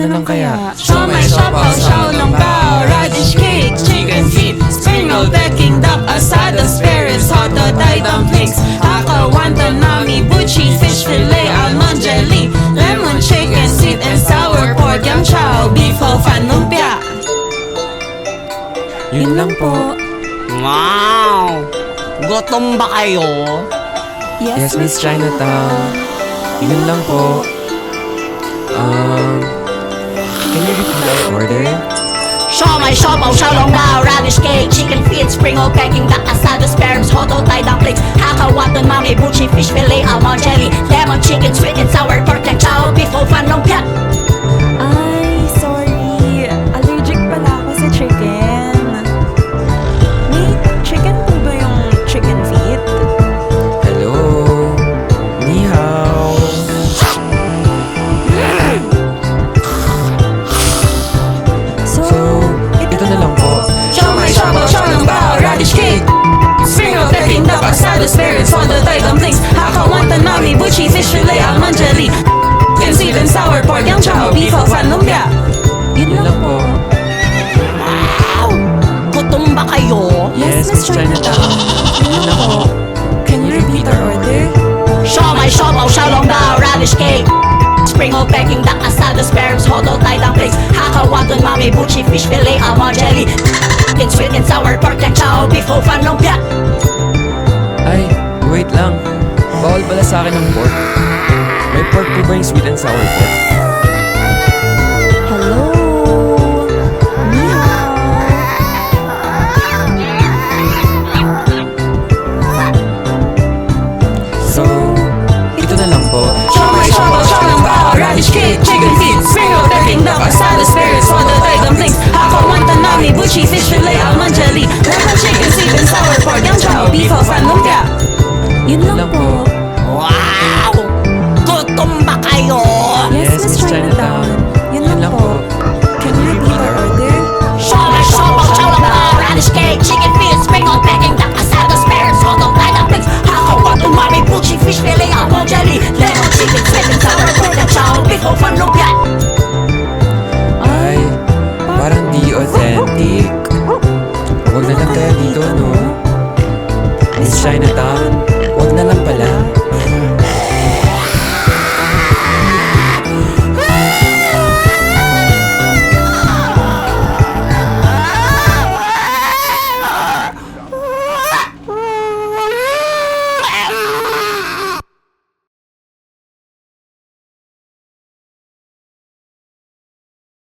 na lang kaya? Siomai, siopaw, xiaolongbao, radish cake, chicken feet, spring roll, Peking duck, asada, spirits, hot dog, Thai dumplings, haka, wonton, nami, buchi, fish fillet, almond jelly, lemon chicken, sweet and sour pork, yum chow, beef ho fan, lumpia. Yun lang po. Wow! Gutom ba kayo? Yes, Miss Chinatown. Yun lang po. Can you repeat our order? Siomai, siopaw, xiaolongbao, radish cake, chicken feet, spring roll, Peking duck, asada, sparrows, hot dog, Thai dumplings, haka, wonton, mami, buchi, fish fillet, almond jelly, lemon chicken, sweet and sour pork, and chow, beef ho fan, lumpia. Ay, sorry. Allergic pala ako sa chicken. May chicken po ba yung chicken feet? Hello? Ni hao. So, Ito na lang po. Siomai, siopaw, xiaolongbao, radish cake, spring roll, Peking duck, asada, spirits, hot dog, Thai dumplings, haka, wonton, nami, buchi, fish fillet, almond jelly, and sweet and sour pork, yum chow, beef ho fan, lumpia. Yun lang po. Wow! Gutom ba kayo? Yes, Miss Chinatown. Yun lang po. can you repeat our order? Siomai, siopaw, xiaolongbao, radish cake, spring roll, Peking duck, asada, sparrows, hot dog, Thai dumplings, haka, wonton, mami, buchi, fish fillet, almond jelly, and sweet and sour pork, and chow, beef ho fan, lumpia. Ay, wait lang. Bawal pala sa akin ng pork. May pork po ba yung sweet and sour pork? Hello? Ni hao. So, ito na lang po. Siomai, siopaw, xiaolongbao, radish cake, chicken feet, spring roll, Peking duck, asada, spirits, hot dog, Thai dumplings, haka, wonton, nami, buchi, fish fillet, almond jelly, lemon chicken, sweet and sour pork, yum chow, beef ho fan, lumpia. Yun Yun lang lang po. po. Wow! Gutom ba kayo? Yes, Miss Chinatown. Yun lang po. Can you repeat our order? Siomai, siopaw, xiaolongbao, radish cake, chicken feet, spring roll, Peking duck, asada, spirits, hot dog, Thai dumplings, haka, wonton, mami, buchi, fish fillet, almond jelly, lemon chicken, sweet and sour pork, and chow, beef ho fan, lumpia. Ay, parang di authentic. Huwag na lang kaya dito, no? Miss Chinatown, huwag na lang pala.